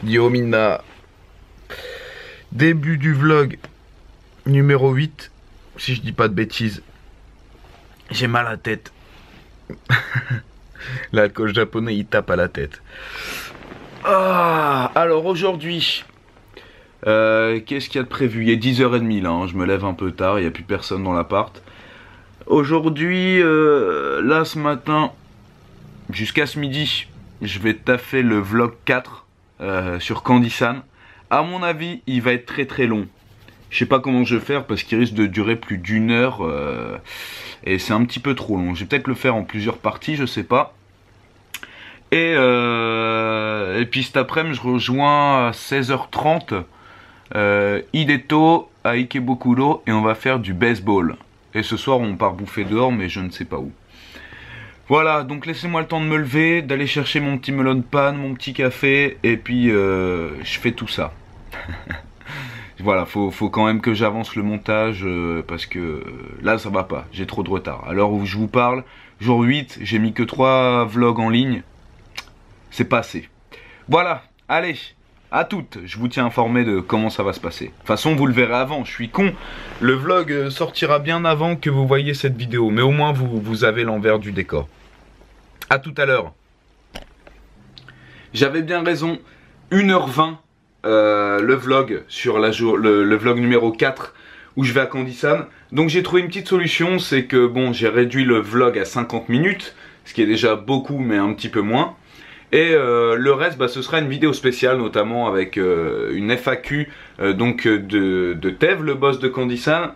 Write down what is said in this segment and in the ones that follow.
Yo Mina. Début du vlog numéro 8. Si je dis pas de bêtises. J'ai mal à la tête. L'alcool japonais il tape à la tête. Alors aujourd'hui, qu'est-ce qu'il y a de prévu? Il est 10h30 là, hein, je me lève un peu tard, il n'y a plus personne dans l'appart. Aujourd'hui, là ce matin, jusqu'à ce midi, je vais taffer le vlog 4 sur Candy-san. À mon avis, il va être très long. Je sais pas comment je vais faire parce qu'il risque de durer plus d'1 heure et c'est un petit peu trop long. Je vais peut-être le faire en plusieurs parties, je sais pas. Et puis cet après-midi, je rejoins à 16h30 Hideto à Ikebukuro et on va faire du baseball. Et ce soir, on part bouffer dehors, mais je ne sais pas où. Voilà, donc laissez-moi le temps de me lever, d'aller chercher mon petit melon de panne, mon petit café, et puis je fais tout ça. Voilà, faut quand même que j'avance le montage parce que là ça va pas, j'ai trop de retard. À l'heure où je vous parle, jour 8, j'ai mis que 3 vlogs en ligne. C'est pas assez. Voilà, allez, à toutes, je vous tiens informé de comment ça va se passer. De toute façon, vous le verrez avant, je suis con. Le vlog sortira bien avant que vous voyez cette vidéo, mais au moins vous avez l'envers du décor. À tout à l'heure. J'avais bien raison, 1h20. Le vlog sur le vlog numéro 4 où je vais à Candy-san. Donc j'ai trouvé une petite solution, c'est que bon, j'ai réduit le vlog à 50 minutes, ce qui est déjà beaucoup mais un petit peu moins. Et le reste, bah, ce sera une vidéo spéciale, notamment avec une FAQ donc de Tev, le boss de Candy-san,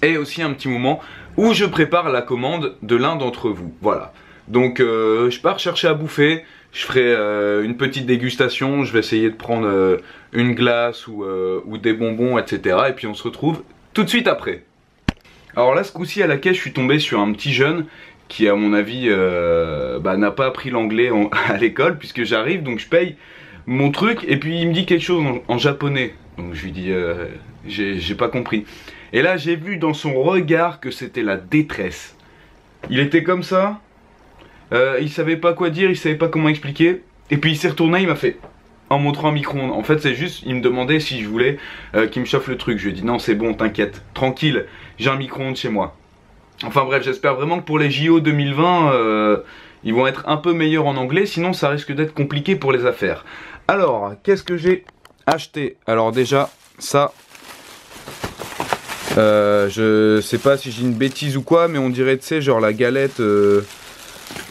et aussi un petit moment où je prépare la commande de l'un d'entre vous. Voilà. Donc je pars chercher à bouffer. Je ferai une petite dégustation, je vais essayer de prendre une glace ou des bonbons, etc. Et puis on se retrouve tout de suite après. Alors là, ce coup-ci à la caisse, je suis tombé sur un petit jeune qui, à mon avis, n'a pas appris l'anglais à l'école, puisque j'arrive, donc je paye mon truc, et puis il me dit quelque chose en japonais. Donc je lui dis, j'ai pas compris. Et là, j'ai vu dans son regard que c'était la détresse. Il était comme ça. Il savait pas quoi dire, il savait pas comment expliquer. Et puis il s'est retourné, il m'a fait en montrant un micro-ondes. En fait c'est juste, il me demandait si je voulais qu'il me chauffe le truc. Je lui ai dit non c'est bon, t'inquiète, tranquille, j'ai un micro-ondes chez moi. Enfin bref, j'espère vraiment que pour les JO 2020 ils vont être un peu meilleurs en anglais, sinon ça risque d'être compliqué pour les affaires. Alors, qu'est-ce que j'ai acheté? Alors déjà, ça, je sais pas si j'ai une bêtise ou quoi, mais on dirait, tu sais, genre la galette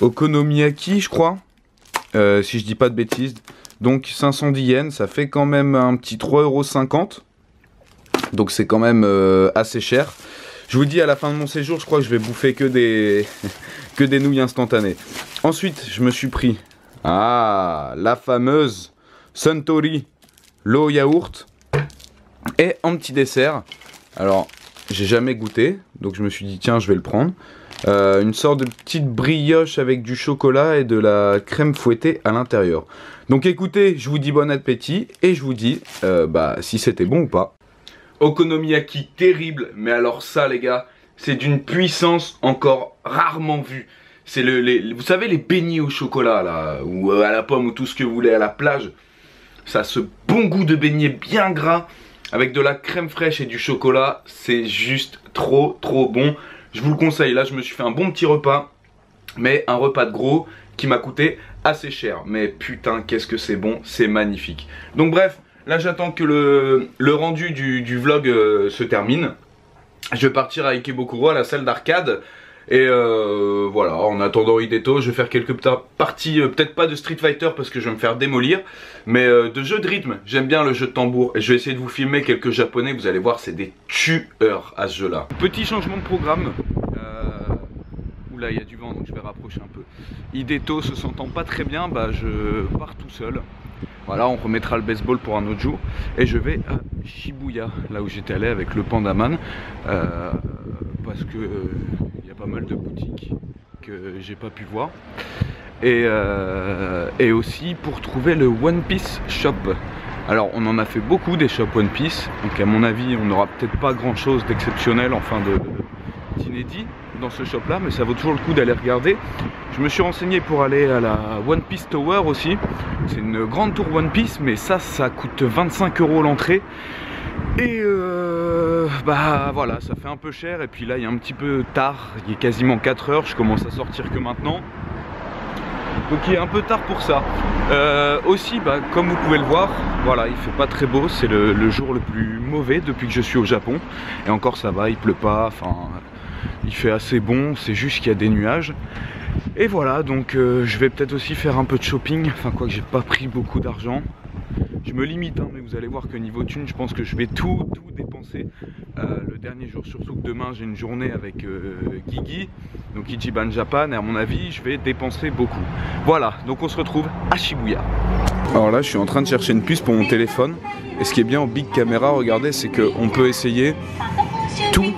Okonomiyaki, je crois, si je dis pas de bêtises. Donc 510 yens, ça fait quand même un petit 3,50 €. Donc c'est quand même assez cher. Je vous dis, à la fin de mon séjour, je crois que je vais bouffer que des que des nouilles instantanées. Ensuite, je me suis pris la fameuse Suntory l'eau yaourt. Et en petit dessert, alors j'ai jamais goûté, donc je me suis dit tiens, je vais le prendre. Une sorte de petite brioche avec du chocolat et de la crème fouettée à l'intérieur. Donc écoutez, je vous dis bon appétit et je vous dis si c'était bon ou pas. Okonomiyaki terrible, mais alors ça les gars, c'est d'une puissance encore rarement vue. C'est vous savez les beignets au chocolat là, ou à la pomme ou tout ce que vous voulez à la plage. Ça a ce bon goût de beignet bien gras avec de la crème fraîche et du chocolat, c'est juste trop bon. Je vous le conseille, là je me suis fait un bon petit repas, mais un repas de gros qui m'a coûté assez cher. Mais putain qu'est-ce que c'est bon, c'est magnifique. Donc bref, là j'attends que le rendu du vlog se termine. Je vais partir à Ikebukuro, à la salle d'arcade. Et voilà, en attendant Hideto, je vais faire quelques parties, peut-être pas de Street Fighter parce que je vais me faire démolir, mais de jeux de rythme. J'aime bien le jeu de tambour et je vais essayer de vous filmer quelques japonais, vous allez voir, c'est des tueurs à ce jeu-là. Petit changement de programme. Oula, il y a du vent donc je vais rapprocher un peu. Hideto se sentant pas très bien, je pars tout seul. Voilà, on remettra le baseball pour un autre jour. Et je vais à Shibuya, là où j'étais allé avec le Pandaman. Parce que y a pas mal de boutiques que j'ai pas pu voir. Et aussi pour trouver le One Piece Shop. Alors on en a fait beaucoup des shops One Piece. Donc à mon avis on n'aura peut-être pas grand chose d'exceptionnel, enfin d'inédit dans ce shop là. Mais ça vaut toujours le coup d'aller regarder. Je me suis renseigné pour aller à la One Piece Tower aussi. C'est une grande tour One Piece, mais ça coûte 25 € l'entrée. Et bah voilà, ça fait un peu cher. Et puis là, il est un petit peu tard. Il est quasiment 4 h. Je commence à sortir que maintenant. Donc il est un peu tard pour ça. Aussi, bah, comme vous pouvez le voir, voilà, il fait pas très beau. C'est le jour le plus mauvais depuis que je suis au Japon. Et encore ça va, il pleut pas. Enfin, il fait assez bon. C'est juste qu'il y a des nuages. Et voilà, donc je vais peut-être aussi faire un peu de shopping. Enfin quoi que j'ai pas pris beaucoup d'argent. Je me limite, hein, mais vous allez voir que niveau thune, je pense que je vais tout dépenser le dernier jour. Surtout que demain, j'ai une journée avec Guigui, donc Ichiban Japan, et à mon avis, je vais dépenser beaucoup. Voilà, donc on se retrouve à Shibuya. Alors là, je suis en train de chercher une puce pour mon téléphone. Et ce qui est bien en big camera, regardez, c'est qu'on peut essayer tous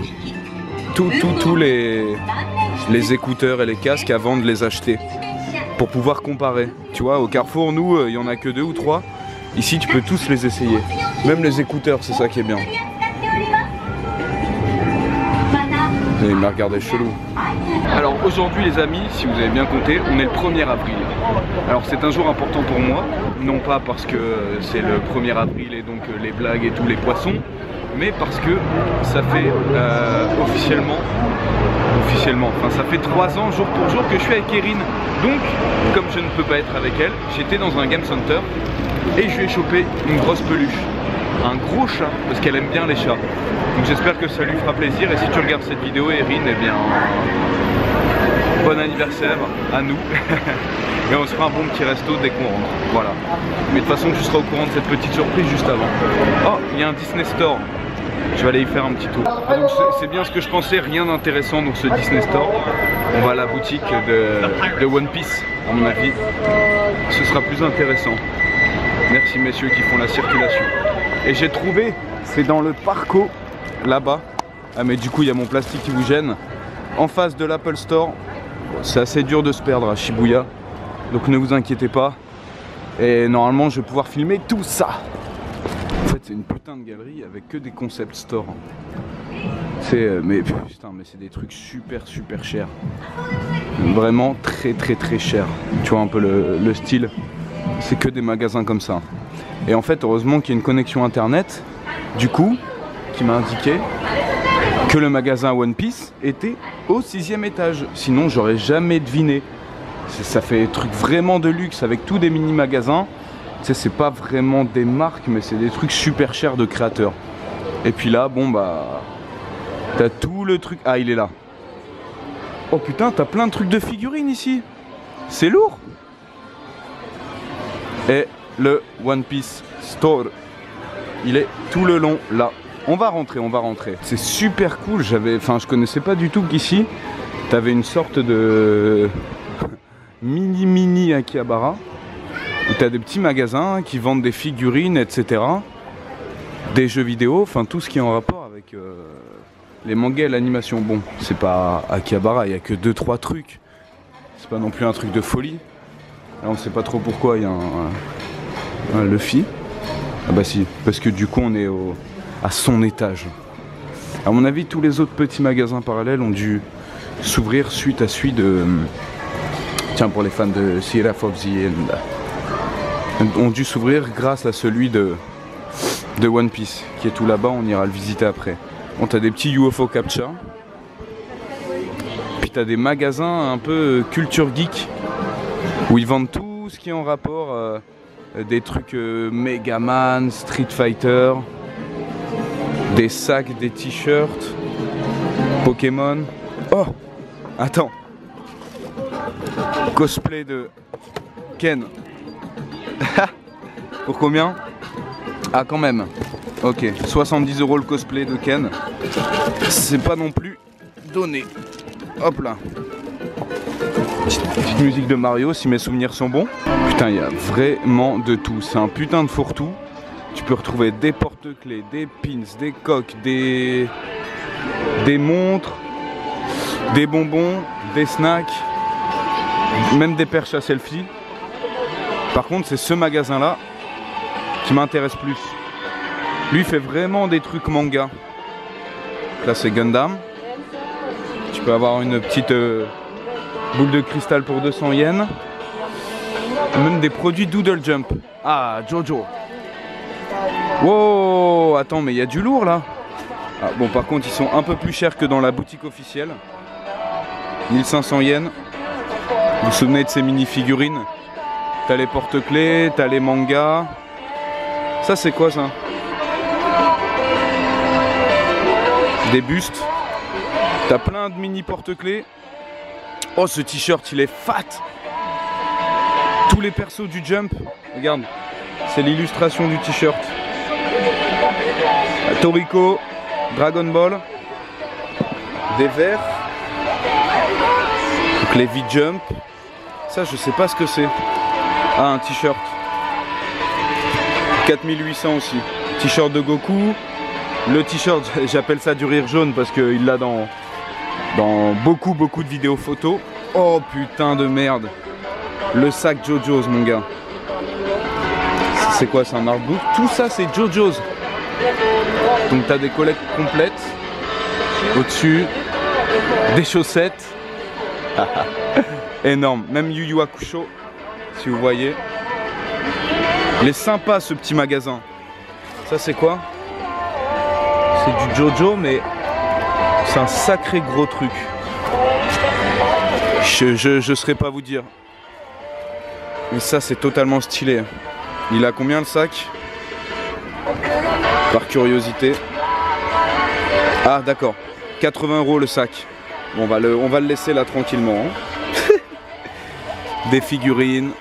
les écouteurs et les casques avant de les acheter. Pour pouvoir comparer. Tu vois, au Carrefour, nous, il n'y en a que 2 ou 3. Ici, tu peux tous les essayer. Même les écouteurs, c'est ça qui est bien. Et il m'a regardé chelou. Alors aujourd'hui, les amis, si vous avez bien compté, on est le 1er avril. Alors c'est un jour important pour moi. Non pas parce que c'est le 1er avril et donc les blagues et tous les poissons. Mais parce que ça fait officiellement, enfin ça fait 3 ans jour pour jour que je suis avec Erin. Donc, comme je ne peux pas être avec elle, j'étais dans un game center et je lui ai chopé une grosse peluche. Un gros chat, parce qu'elle aime bien les chats. Donc j'espère que ça lui fera plaisir. Et si tu regardes cette vidéo, Erin, eh bien, bon anniversaire à nous. Et on se fera un bon petit resto dès qu'on rentre. Voilà. Mais de toute façon, tu seras au courant de cette petite surprise juste avant. Oh, il y a un Disney Store. Je vais aller y faire un petit tour. Ah, donc c'est bien ce que je pensais, rien d'intéressant dans ce Disney Store. On va à la boutique de One Piece, à mon avis. Ce sera plus intéressant. Merci messieurs qui font la circulation. Et j'ai trouvé, c'est dans le Parco, là-bas. Ah mais du coup il y a mon plastique qui vous gêne. En face de l'Apple Store. C'est assez dur de se perdre à Shibuya. Donc ne vous inquiétez pas. Et normalement je vais pouvoir filmer tout ça. En fait c'est une putain de galerie avec que des concept stores. Mais putain, mais c'est des trucs super chers. Vraiment très chers. Tu vois un peu le style. C'est que des magasins comme ça. Et en fait heureusement qu'il y a une connexion internet. Du coup, qui m'a indiqué que le magasin One Piece était au 6e étage. Sinon j'aurais jamais deviné. Ça fait des trucs vraiment de luxe avec tous des mini magasins. Tu sais, c'est pas vraiment des marques, mais c'est des trucs super chers de créateurs. Et puis là, bon bah, t'as tout le truc. Ah, il est là. Oh putain, t'as plein de trucs de figurines ici. C'est lourd. Et le One Piece Store, il est tout le long là. On va rentrer. C'est super cool. Je connaissais pas du tout qu'ici, t'avais une sorte de mini Akihabara. Où tu as des petits magasins qui vendent des figurines, etc. Des jeux vidéo, enfin tout ce qui est en rapport avec les mangas et l'animation. Bon, c'est pas Akihabara, il n'y a que 2-3 trucs. C'est pas non plus un truc de folie. Là on sait pas trop pourquoi il y a un Luffy. Ah bah si, parce que du coup on est à son étage. À mon avis, tous les autres petits magasins parallèles ont dû s'ouvrir suite à celui de... Tiens, pour les fans de Seraph of the End. Ont dû s'ouvrir grâce à celui de One Piece qui est tout là-bas, on ira le visiter après. Bon, t'as des petits UFO Captcha, puis t'as des magasins un peu culture geek où ils vendent tout ce qui est en rapport, des trucs Megaman, Street Fighter, des sacs, des t-shirts, Pokémon. Oh, attends, cosplay de Ken. Pour combien? Ah quand même. Ok, 70 € le cosplay de Ken. C'est pas non plus donné. Hop là. Petite musique de Mario si mes souvenirs sont bons. Putain, il y a vraiment de tout. C'est un putain de fourre-tout. Tu peux retrouver des porte-clés, des pins, des coques, des montres, des bonbons, des snacks, même des perches à selfie. Par contre, c'est ce magasin-là qui m'intéresse plus. Lui fait vraiment des trucs manga. Là, c'est Gundam. Tu peux avoir une petite Boule de cristal pour 200 yens. Même des produits Doodle Jump. Ah, Jojo. Wow, attends, mais il y a du lourd là. Ah, bon, par contre, ils sont un peu plus chers que dans la boutique officielle. 1500 yens. Vous vous souvenez de ces mini-figurines? T'as les porte-clés, t'as les mangas. Ça, c'est quoi ça? Des bustes. T'as plein de mini porte-clés. Oh, ce t-shirt, il est fat. Tous les persos du Jump. Regarde, c'est l'illustration du t-shirt. Toriko, Dragon Ball. Des verres. Donc les V-Jump. Ça, je sais pas ce que c'est. Ah, un t-shirt. 4800 aussi. T-shirt de Goku. Le t-shirt, j'appelle ça du rire jaune parce qu'il l'a dans beaucoup de vidéos photos. Oh putain de merde. Le sac JoJo's mon gars. C'est quoi, c'est un artbook? Tout ça c'est JoJo's. Donc t'as des collectes complètes. Au-dessus, des chaussettes. Énorme. Même Yu Yu Hakusho, si vous voyez. Il est sympa ce petit magasin. Ça c'est quoi? C'est du JoJo mais c'est un sacré gros truc. Je saurais pas vous dire. Mais ça c'est totalement stylé. Il a combien le sac? Par curiosité. Ah d'accord. 80 € le sac. Bon, on va le laisser là tranquillement. Hein. Des figurines.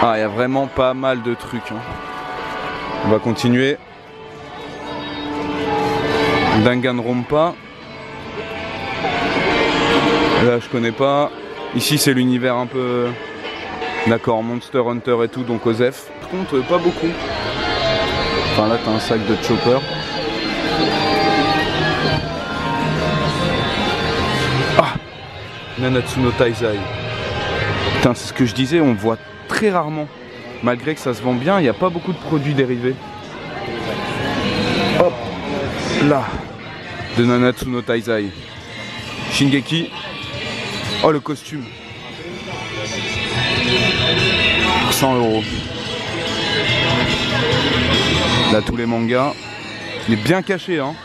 Ah, il y a vraiment pas mal de trucs. Hein. On va continuer. Danganronpa. Là, je connais pas. Ici, c'est l'univers un peu... D'accord, Monster Hunter et tout, donc Osef. Par contre, pas beaucoup. Enfin, là, t'as un sac de Chopper. Ah, Nanatsu no Taizai. Putain, c'est ce que je disais, on voit très rarement. Malgré que ça se vend bien, il n'y a pas beaucoup de produits dérivés. Hop, là, de Nanatsu no Taizai. Shingeki. Oh, le costume. Pour 100 €. Là, tous les mangas. Il est bien caché, hein.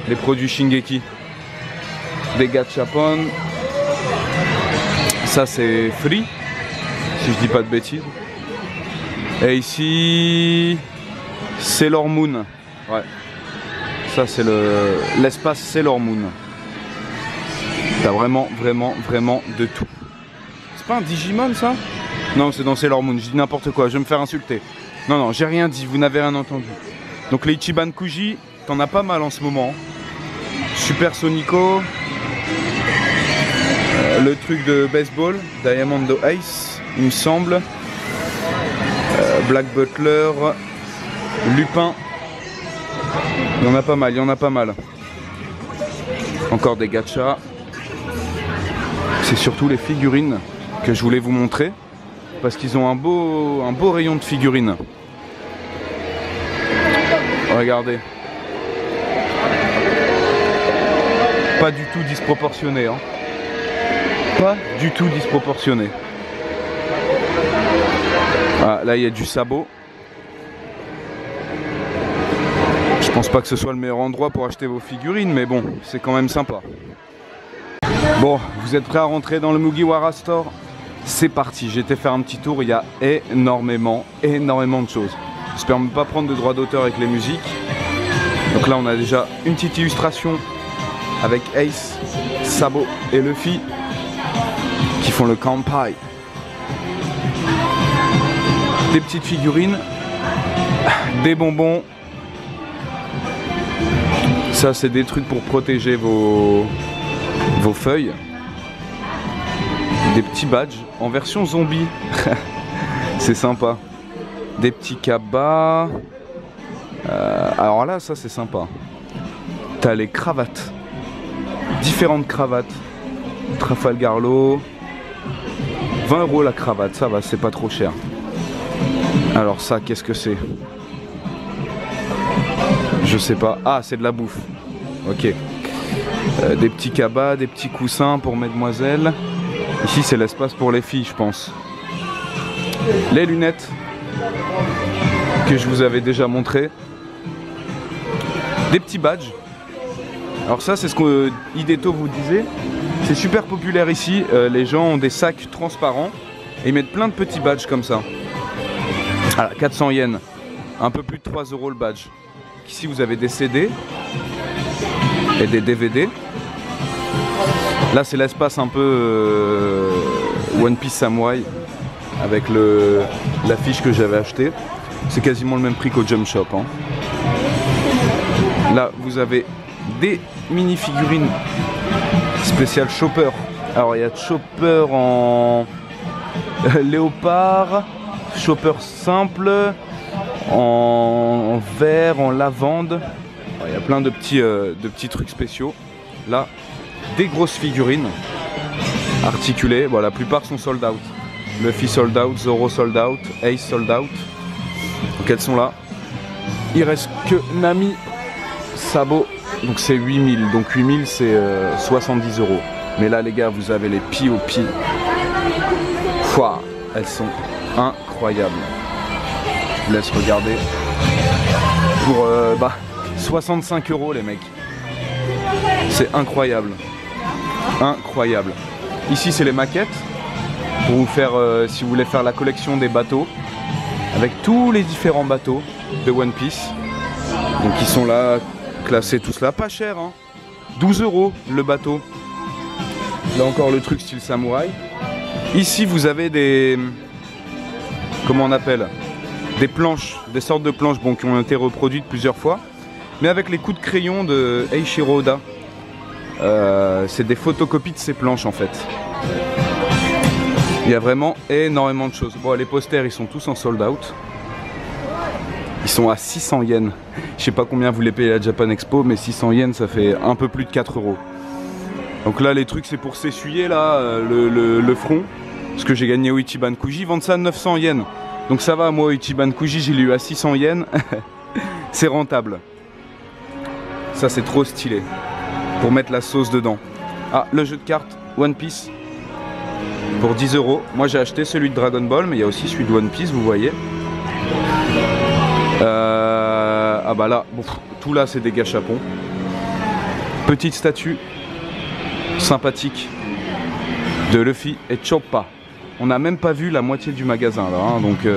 Les produits Shingeki. Des gachapon. Ça, c'est free. Si je dis pas de bêtises. Et ici, Sailor Moon. Ouais. Ça, c'est l'espace Sailor Moon. T'as vraiment de tout. C'est pas un Digimon, ça? Non, c'est dans Sailor Moon. Je dis n'importe quoi. Je vais me faire insulter. Non, non, j'ai rien dit. Vous n'avez rien entendu. Donc, les Ichiban Kuji, t'en as pas mal en ce moment. Super Sonico. Le truc de baseball, Diamond Ace, il me semble. Black Butler, Lupin. Il y en a pas mal, il y en a pas mal. Encore des gachas. C'est surtout les figurines que je voulais vous montrer. Parce qu'ils ont un beau rayon de figurines. Regardez. Pas du tout disproportionné, hein. Pas du tout disproportionné. Ah, là il y a du sabot. Je pense pas que ce soit le meilleur endroit pour acheter vos figurines, mais bon, c'est quand même sympa. Bon, vous êtes prêts à rentrer dans le Mugiwara Store? C'est parti, j'ai été faire un petit tour, il y a énormément de choses. J'espère ne pas prendre de droit d'auteur avec les musiques. Donc là on a déjà une petite illustration avec Ace, Sabo et Luffy qui font le Kanpai. Des petites figurines, des bonbons. Ça c'est des trucs pour protéger vos feuilles. Des petits badges en version zombie. C'est sympa. Des petits cabas. Alors là, ça c'est sympa. T'as les cravates. Différentes cravates. Trafalgar Law. 20 € la cravate, ça va, c'est pas trop cher. Alors ça, qu'est-ce que c'est? Je sais pas. Ah, c'est de la bouffe. Ok. Des petits cabas, des petits coussins pour mesdemoiselles. Ici c'est l'espace pour les filles je pense. Les lunettes que je vous avais déjà montré. Des petits badges. Alors ça c'est ce que Hideto vous disait. C'est super populaire ici. Les gens ont des sacs transparents et ils mettent plein de petits badges comme ça. Voilà, 400 yens. Un peu plus de 3 € le badge. Ici vous avez des CD et des DVD. Là c'est l'espace un peu One Piece Samurai avec l'affiche que j'avais acheté. C'est quasiment le même prix qu'au Jump Shop. Hein. Là vous avez des mini figurines spéciales Chopper. Alors il y a Chopper en léopard, Chopper simple, en vert, en lavande. Alors, il y a plein de petits trucs spéciaux. Là, des grosses figurines articulées. Bon, la plupart sont sold out. Luffy sold out, Zoro sold out, Ace sold out. Donc elles sont là. Il reste que Nami, Sabo. Donc c'est 8000. Donc 8000 c'est 70 €. Mais là les gars, vous avez les POP. Pouah, elles sont incroyables. Je vous laisse regarder. Pour 65 € les mecs. C'est incroyable. Incroyable. Ici c'est les maquettes. Pour vous faire, si vous voulez faire la collection des bateaux. Avec tous les différents bateaux de One Piece. Donc ils sont là, classés tous là. Pas cher hein. 12 € le bateau. Là encore le truc style samouraï. Ici vous avez des... Comment on appelle? Des planches, des sortes de planches bon, qui ont été reproduites plusieurs fois. Mais avec les coups de crayon de Eiichiro Oda. C'est des photocopies de ces planches en fait. Il y a vraiment énormément de choses. Bon les posters ils sont tous en sold out. Ils sont à 600 yens. Je sais pas combien vous les payez à la Japan Expo, mais 600 yens ça fait un peu plus de 4 €. Donc là les trucs c'est pour s'essuyer là le front. Parce que j'ai gagné au Ichiban Kuji, ils vendent ça à 900 yens. Donc ça va, moi au Ichiban Kuji j'ai eu à 600 yens. C'est rentable. Ça c'est trop stylé. Pour mettre la sauce dedans. Ah, le jeu de cartes One Piece. Pour 10 €. Moi j'ai acheté celui de Dragon Ball, mais il y a aussi celui de One Piece, vous voyez. Ah bah là, bon, tout là c'est des gâchapons. Petite statue sympathique de Luffy et Choppa. On n'a même pas vu la moitié du magasin là, hein, donc il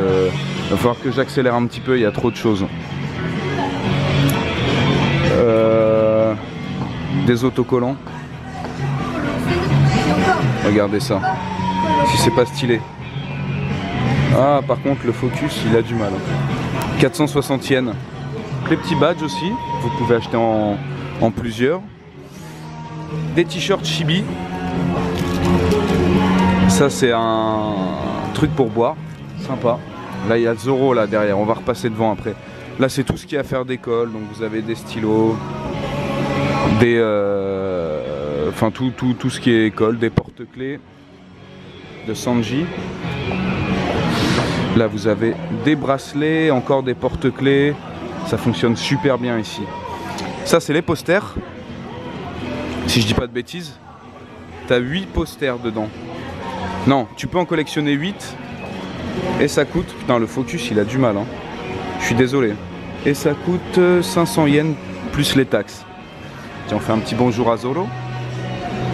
va falloir que j'accélère un petit peu, il y a trop de choses. Des autocollants. Regardez ça. Si c'est pas stylé. Ah par contre le focus il a du mal. 460 yens. Les petits badges aussi, vous pouvez acheter en plusieurs. Des t-shirts Chibi. Ça c'est un truc pour boire, sympa. Là il y a Zoro là derrière, on va repasser devant après. Là c'est tout ce qui est à faire d'école, donc vous avez des stylos, des... Enfin tout ce qui est école, des porte-clés de Sanji. Là vous avez des bracelets, encore des porte-clés. Ça fonctionne super bien ici. Ça c'est les posters. Si je dis pas de bêtises, t'as 8 posters dedans. Non, tu peux en collectionner 8. Et ça coûte... Putain le focus il a du mal hein. Je suis désolé. Et ça coûte 500 yens plus les taxes. Tiens on fait un petit bonjour à Zoro.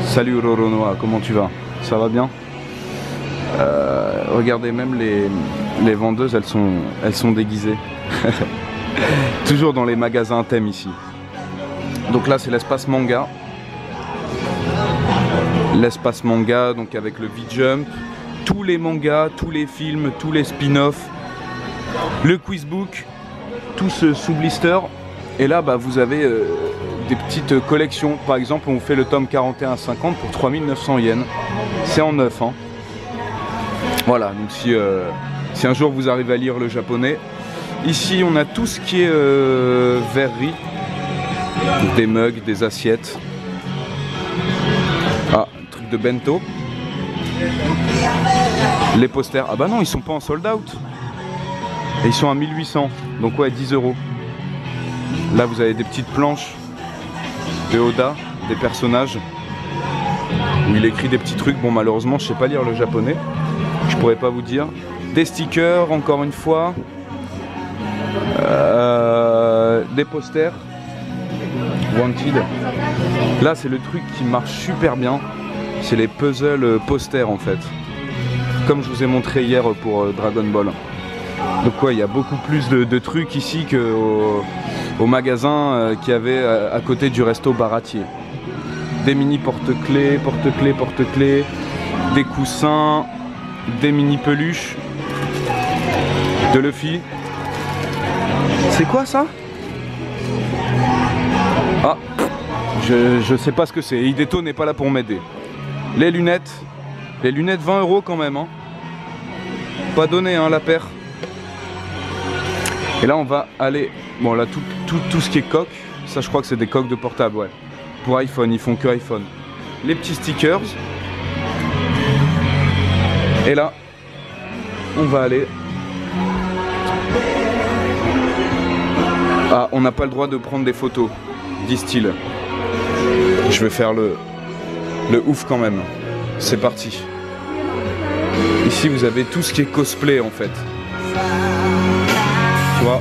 Salut Roronoa, comment tu vas? Ça va bien? Regardez même les vendeuses, elles sont déguisées. Toujours dans les magasins thème ici. Donc là c'est l'espace manga. L'espace manga, donc avec le V-Jump, tous les mangas, tous les films, tous les spin-offs, le quizbook, tout ce sous blister. Et là bah, vous avez des petites collections. Par exemple on vous fait le tome 41-50 pour 3900 yens. C'est en neuf hein. Voilà, donc si un jour vous arrivez à lire le japonais. Ici on a tout ce qui est verrerie, des mugs, des assiettes. Ah, truc de bento. Les posters, ah bah non ils sont pas en sold out. Et ils sont à 1800, donc ouais 10 €. Là vous avez des petites planches de Oda, des personnages où il écrit des petits trucs. Bon, malheureusement, je sais pas lire le japonais, je pourrais pas vous dire. Des stickers, encore une fois, des posters. Wanted. Là, c'est le truc qui marche super bien. C'est les puzzles posters en fait. Comme je vous ai montré hier pour Dragon Ball. Donc ouais, il y a beaucoup plus de trucs ici qu'au magasin qu'il y avait à côté du resto Baratier. Des mini porte-clés, des coussins, des mini peluches, de Luffy. C'est quoi ça? Ah, je sais pas ce que c'est. Hideto n'est pas là pour m'aider. Les lunettes 20 € quand même. Hein. Pas donné hein, la paire. Et là on va aller. Bon là tout ce qui est coque, ça je crois que c'est des coques de portable, ouais. Pour iPhone, ils font que iPhone. Les petits stickers. Et là, on va aller. Ah, on n'a pas le droit de prendre des photos, disent-ils. Je vais faire le ouf quand même. C'est parti. Ici, vous avez tout ce qui est cosplay en fait. Tu vois,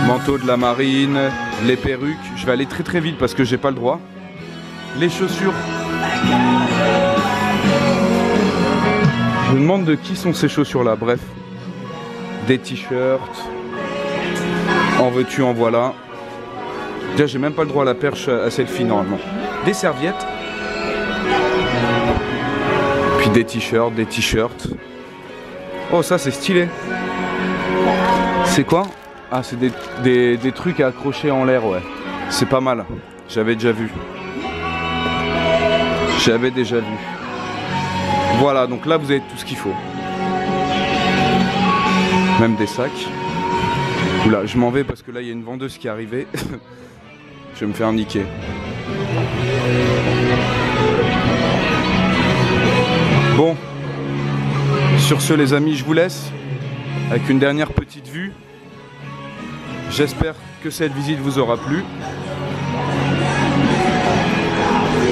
manteau de la marine, les perruques. Je vais aller très très vite parce que j'ai pas le droit. Les chaussures. Je me demande de qui sont ces chaussures là. Bref, des t-shirts. En veux-tu, en voilà. Déjà, j'ai même pas le droit à la perche à selfie normalement. Des serviettes. Puis des t-shirts. Oh, ça c'est stylé. C'est quoi? Ah, c'est des trucs à accrocher en l'air, ouais. C'est pas mal. J'avais déjà vu. Voilà, donc là vous avez tout ce qu'il faut. Même des sacs. Oula, je m'en vais parce que là il y a une vendeuse qui est arrivée. Je vais me faire niquer. Bon, sur ce les amis, je vous laisse avec une dernière petite vue. J'espère que cette visite vous aura plu.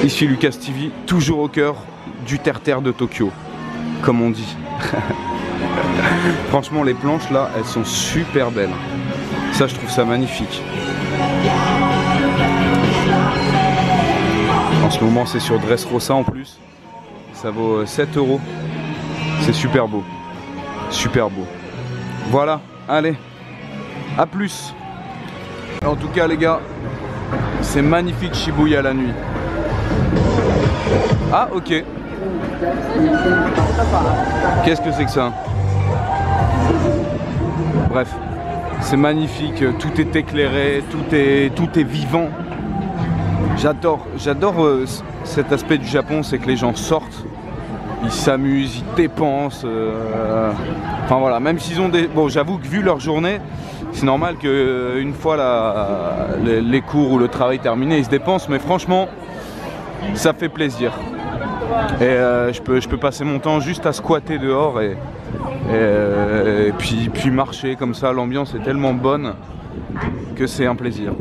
Ici Lucas TV, toujours au cœur du terre-terre de Tokyo, comme on dit. Franchement les planches là, elles sont super belles. Ça je trouve ça magnifique. En ce moment c'est sur Dressrosa en plus. Ça vaut 7 €. C'est super beau. Super beau. Voilà, allez. A plus. En tout cas les gars, c'est magnifique Shibuya la nuit. Ah ok. Qu'est-ce que c'est que ça? Bref, c'est magnifique, tout est éclairé, tout est vivant. J'adore cet aspect du Japon, c'est que les gens sortent, ils s'amusent, ils dépensent. Enfin voilà, même s'ils ont des... Bon, j'avoue que vu leur journée, c'est normal qu'une fois les cours ou le travail terminé, ils se dépensent, mais franchement, ça fait plaisir. Et je peux passer mon temps juste à squatter dehors et puis marcher comme ça, l'ambiance est tellement bonne que c'est un plaisir.